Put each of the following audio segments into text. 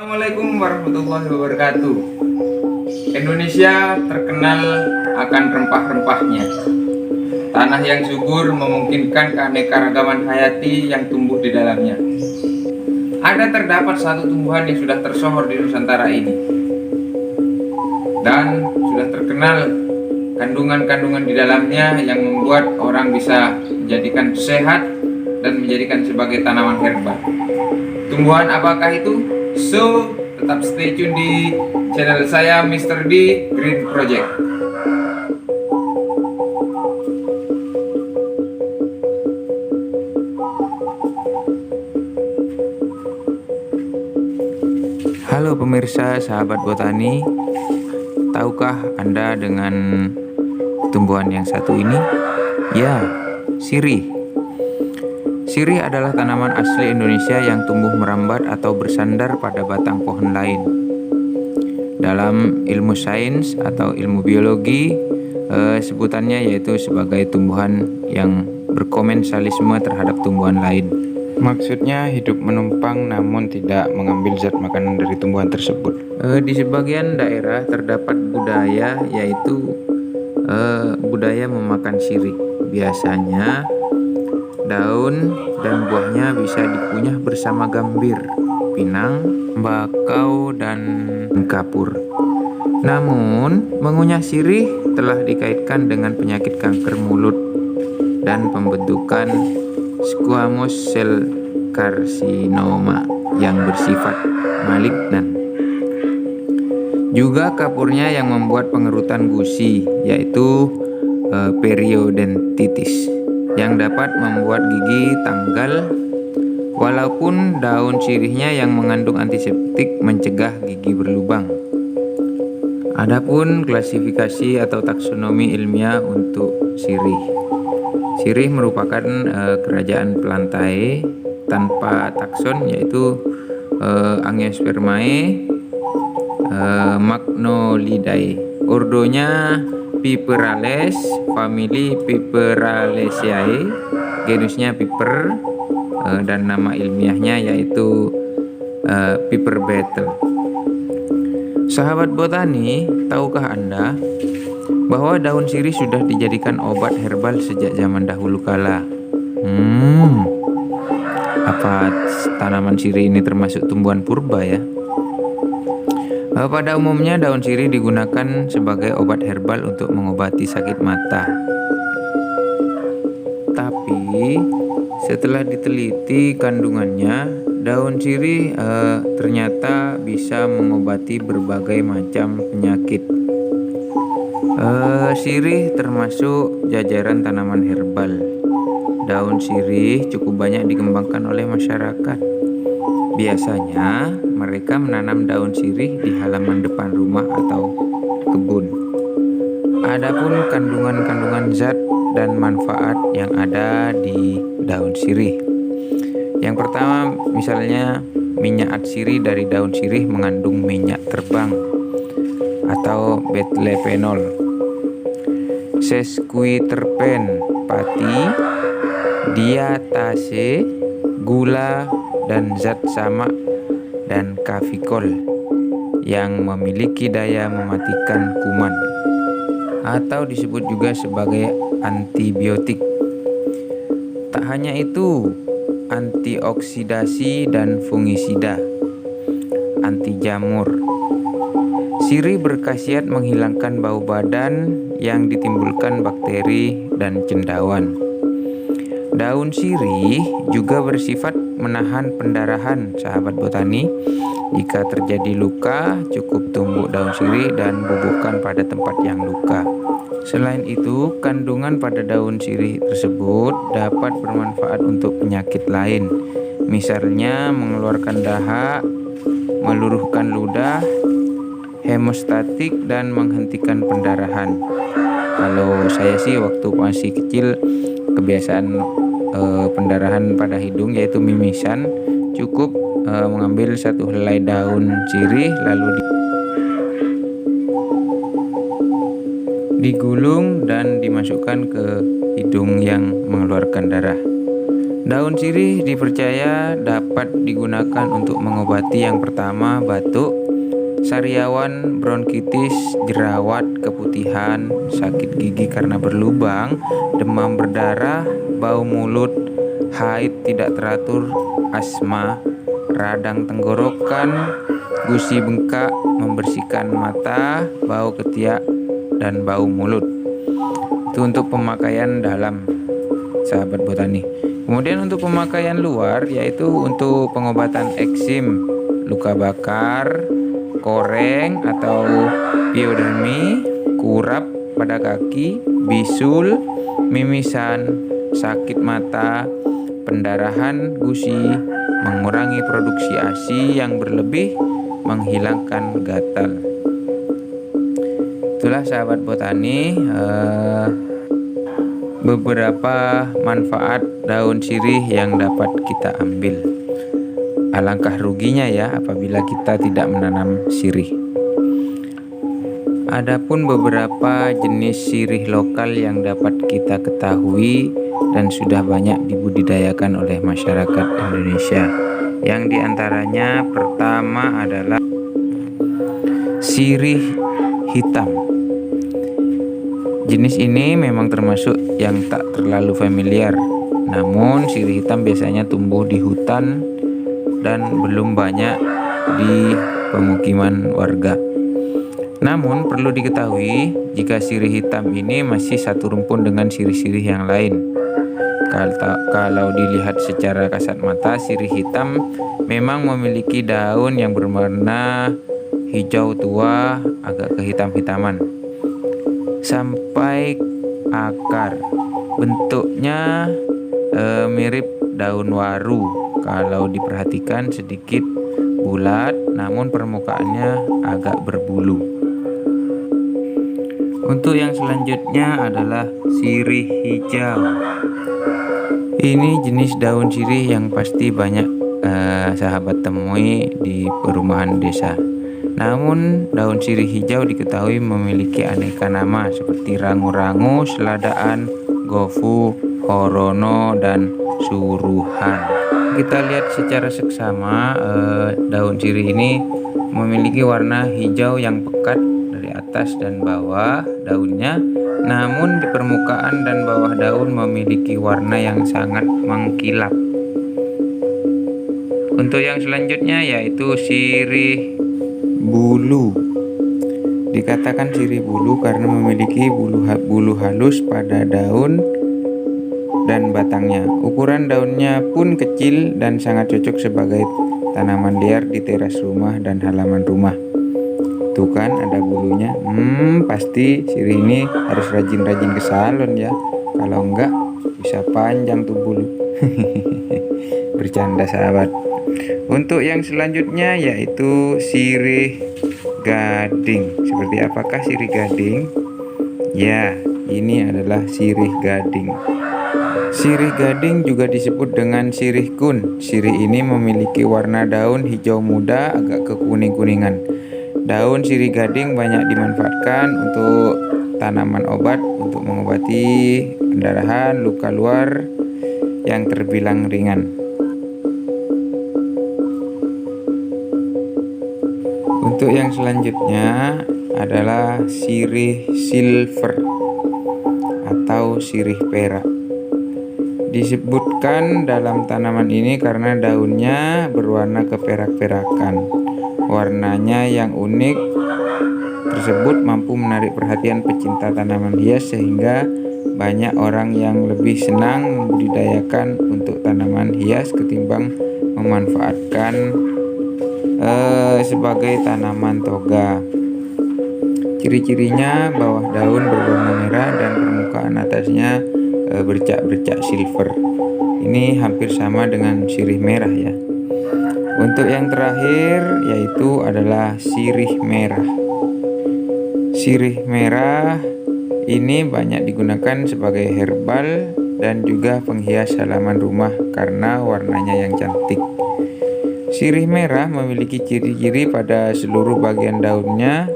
Assalamualaikum warahmatullahi wabarakatuh. Indonesia terkenal akan rempah-rempahnya. Tanah yang subur memungkinkan keanekaragaman hayati yang tumbuh di dalamnya. Terdapat satu tumbuhan yang sudah tersohor di Nusantara ini dan sudah terkenal kandungan-kandungan di dalamnya yang membuat orang bisa menjadikan sehat dan menjadikan sebagai tanaman herbal. Tumbuhan apakah itu? So, tetap stay tune di channel saya Mr. D Green Project. Halo pemirsa, sahabat botani. Tahukah Anda dengan tumbuhan yang satu ini? Ya, sirih. Sirih adalah tanaman asli Indonesia yang tumbuh merambat atau bersandar pada batang pohon lain. Dalam ilmu sains atau ilmu biologi, sebutannya yaitu sebagai tumbuhan yang berkomensalisme terhadap tumbuhan lain. Maksudnya hidup menumpang namun tidak mengambil zat makanan dari tumbuhan tersebut. Di sebagian daerah terdapat budaya yaitu budaya memakan sirih. Biasanya daun dan buahnya bisa dikunyah bersama gambir, pinang, bakau, dan kapur. Namun, mengunyah sirih telah dikaitkan dengan penyakit kanker mulut dan pembentukan squamous cell carcinoma yang bersifat malignan. Juga kapurnya yang membuat pengerutan gusi, yaitu periodontitis, yang dapat membuat gigi tanggal, walaupun daun sirihnya yang mengandung antiseptik mencegah gigi berlubang. Adapun klasifikasi atau taksonomi ilmiah untuk sirih. Sirih merupakan kerajaan plantae tanpa takson, yaitu Angiospermae, Magnolidae. Ordonya Piperales, famili Piperaleaceae, genusnya Piper, dan nama ilmiahnya yaitu Piper beetle. Sahabat botani, tahukah Anda bahwa daun sirih sudah dijadikan obat herbal sejak zaman dahulu kala? Apa tanaman sirih ini termasuk tumbuhan purba ya? Pada umumnya daun sirih digunakan sebagai obat herbal untuk mengobati sakit mata. Tapi setelah diteliti kandungannya, daun sirih ternyata bisa mengobati berbagai macam penyakit. Sirih termasuk jajaran tanaman herbal. Daun sirih cukup banyak dikembangkan oleh masyarakat. Biasanya mereka menanam daun sirih di halaman depan rumah atau kebun. Adapun kandungan-kandungan zat dan manfaat yang ada di daun sirih. Yang pertama, misalnya minyak atsiri dari daun sirih mengandung minyak terbang atau bethylphenol, sesquiterpen, pati, diatase, gula, dan zat samak dan kafikol yang memiliki daya mematikan kuman atau disebut juga sebagai antibiotik. Tak hanya itu, antioksidasi dan fungisida, anti jamur. Sirih berkhasiat menghilangkan bau badan yang ditimbulkan bakteri dan cendawan. Daun sirih juga bersifat menahan pendarahan, sahabat botani. Jika terjadi luka, cukup tumbuk daun sirih dan bubuhkan pada tempat yang luka. Selain itu, kandungan pada daun sirih tersebut dapat bermanfaat untuk penyakit lain, misalnya mengeluarkan dahak, meluruhkan ludah, hemostatik, dan menghentikan pendarahan. Kalau saya sih waktu masih kecil kebiasaan pendarahan pada hidung yaitu mimisan, cukup mengambil satu helai daun sirih lalu digulung dan dimasukkan ke hidung yang mengeluarkan darah. Daun sirih dipercaya dapat digunakan untuk mengobati yang pertama batuk, sariawan, bronkitis, jerawat, keputihan, sakit gigi karena berlubang, demam berdarah, bau mulut, haid tidak teratur, asma, radang tenggorokan, gusi bengkak, membersihkan mata, bau ketiak, dan bau mulut. Itu untuk pemakaian dalam, sahabat botani. Kemudian untuk pemakaian luar yaitu untuk pengobatan eksim, luka bakar, koreng atau piodermi, kurap pada kaki, bisul, mimisan, sakit mata, pendarahan gusi, mengurangi produksi ASI yang berlebih, menghilangkan gatal. Itulah sahabat botani beberapa manfaat daun sirih yang dapat kita ambil. Alangkah ruginya ya apabila kita tidak menanam sirih. Adapun beberapa jenis sirih lokal yang dapat kita ketahui dan sudah banyak dibudidayakan oleh masyarakat Indonesia. Yang diantaranya pertama adalah sirih hitam. Jenis ini memang termasuk yang tak terlalu familiar. Namun sirih hitam biasanya tumbuh di hutan dan belum banyak di pemukiman warga. Namun perlu diketahui jika sirih hitam ini masih satu rumpun dengan sirih-sirih yang lain. Kalau dilihat secara kasat mata, sirih hitam memang memiliki daun yang berwarna hijau tua agak kehitam-hitaman sampai akar. Bentuknya mirip daun waru. Kalau diperhatikan sedikit bulat, namun permukaannya agak berbulu. Untuk yang selanjutnya adalah sirih hijau. Ini jenis daun sirih yang pasti banyak sahabat temui di perumahan desa. Namun daun sirih hijau diketahui memiliki aneka nama seperti rangu-rangu, seladaan, gofu, horono, dan suruhan. Kita lihat secara seksama, daun sirih ini memiliki warna hijau yang pekat dari atas dan bawah daunnya. Namun di permukaan dan bawah daun memiliki warna yang sangat mengkilap. Untuk yang selanjutnya yaitu sirih bulu. Dikatakan sirih bulu karena memiliki bulu halus pada daun dan batangnya. Ukuran daunnya pun kecil dan sangat cocok sebagai tanaman liar di teras rumah dan halaman rumah. Tuh kan ada bulunya. Pasti sirih ini harus rajin-rajin ke salon ya. Kalau enggak bisa panjang tuh bulu. Bercanda sahabat. Untuk yang selanjutnya yaitu sirih gading. Seperti apakah sirih gading? Ya, ini adalah sirih gading. Sirih gading juga disebut dengan sirih kun. Sirih ini memiliki warna daun hijau muda agak kekuning-kuningan. Daun sirih gading banyak dimanfaatkan untuk tanaman obat untuk mengobati pendarahan, luka luar yang terbilang ringan. Untuk yang selanjutnya adalah sirih silver atau sirih perak. Disebutkan dalam tanaman ini karena daunnya berwarna keperak-perakan. Warnanya yang unik tersebut mampu menarik perhatian pecinta tanaman hias sehingga banyak orang yang lebih senang membudidayakan untuk tanaman hias ketimbang memanfaatkan sebagai tanaman toga. Ciri-cirinya bawah daun berwarna merah dan permukaan atasnya bercak-bercak silver. Ini hampir sama dengan sirih merah ya. Untuk yang terakhir yaitu adalah sirih merah. Sirih merah ini banyak digunakan sebagai herbal dan juga penghias halaman rumah karena warnanya yang cantik. Sirih merah memiliki ciri-ciri pada seluruh bagian daunnya.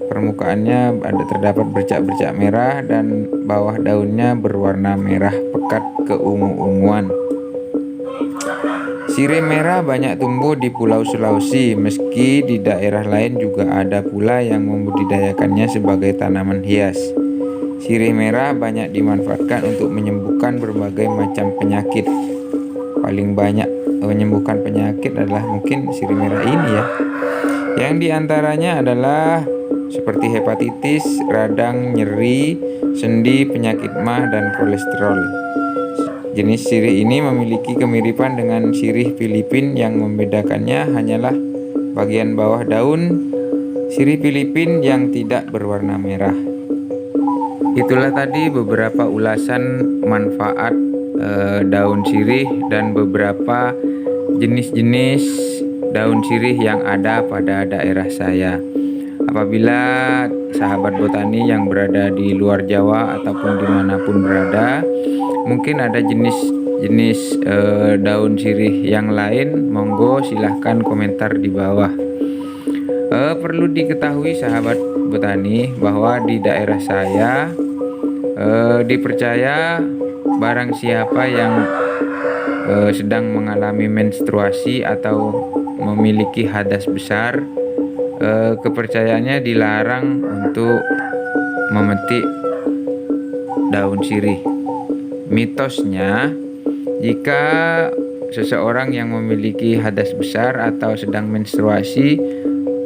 Permukaannya terdapat bercak-bercak merah dan bawah daunnya berwarna merah pekat. pekat keungu-unguan. Sirih merah banyak tumbuh di Pulau Sulawesi, meski di daerah lain juga ada pula yang membudidayakannya sebagai tanaman hias. Sirih merah banyak dimanfaatkan untuk menyembuhkan berbagai macam penyakit. Paling banyak menyembuhkan penyakit adalah mungkin sirih merah ini ya. Yang diantaranya adalah seperti hepatitis, radang, nyeri, sendi, penyakit mah, dan kolesterol. Jenis sirih ini memiliki kemiripan dengan sirih Filipin, yang membedakannya hanyalah bagian bawah daun sirih Filipin yang tidak berwarna merah. Itulah tadi beberapa ulasan manfaat daun sirih dan beberapa jenis-jenis daun sirih yang ada pada daerah saya. Apabila sahabat botani yang berada di luar Jawa ataupun dimanapun berada, mungkin ada jenis-jenis daun sirih yang lain, monggo silahkan komentar di bawah. Perlu diketahui sahabat botani bahwa di daerah saya dipercaya barang siapa yang sedang mengalami menstruasi atau memiliki hadas besar, kepercayaannya dilarang untuk memetik daun sirih. Mitosnya, jika seseorang yang memiliki hadas besar atau sedang menstruasi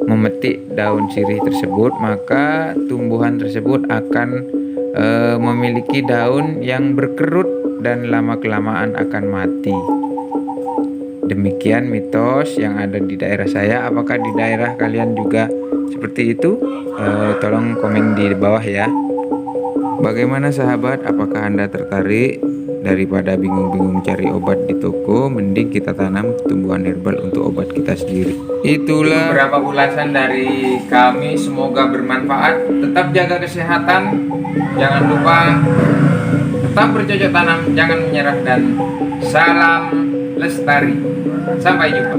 memetik daun sirih tersebut, maka tumbuhan tersebut akan memiliki daun yang berkerut dan lama-kelamaan akan mati. Demikian mitos yang ada di daerah saya. Apakah di daerah kalian juga seperti itu? Tolong komen di bawah ya. Bagaimana sahabat? Apakah Anda tertarik? Daripada bingung-bingung cari obat di toko, mending kita tanam tumbuhan herbal untuk obat kita sendiri. Itulah beberapa ulasan dari kami, semoga bermanfaat. Tetap jaga kesehatan, jangan lupa tetap bercocok tanam, jangan menyerah, dan salam lestari. Sampai jumpa.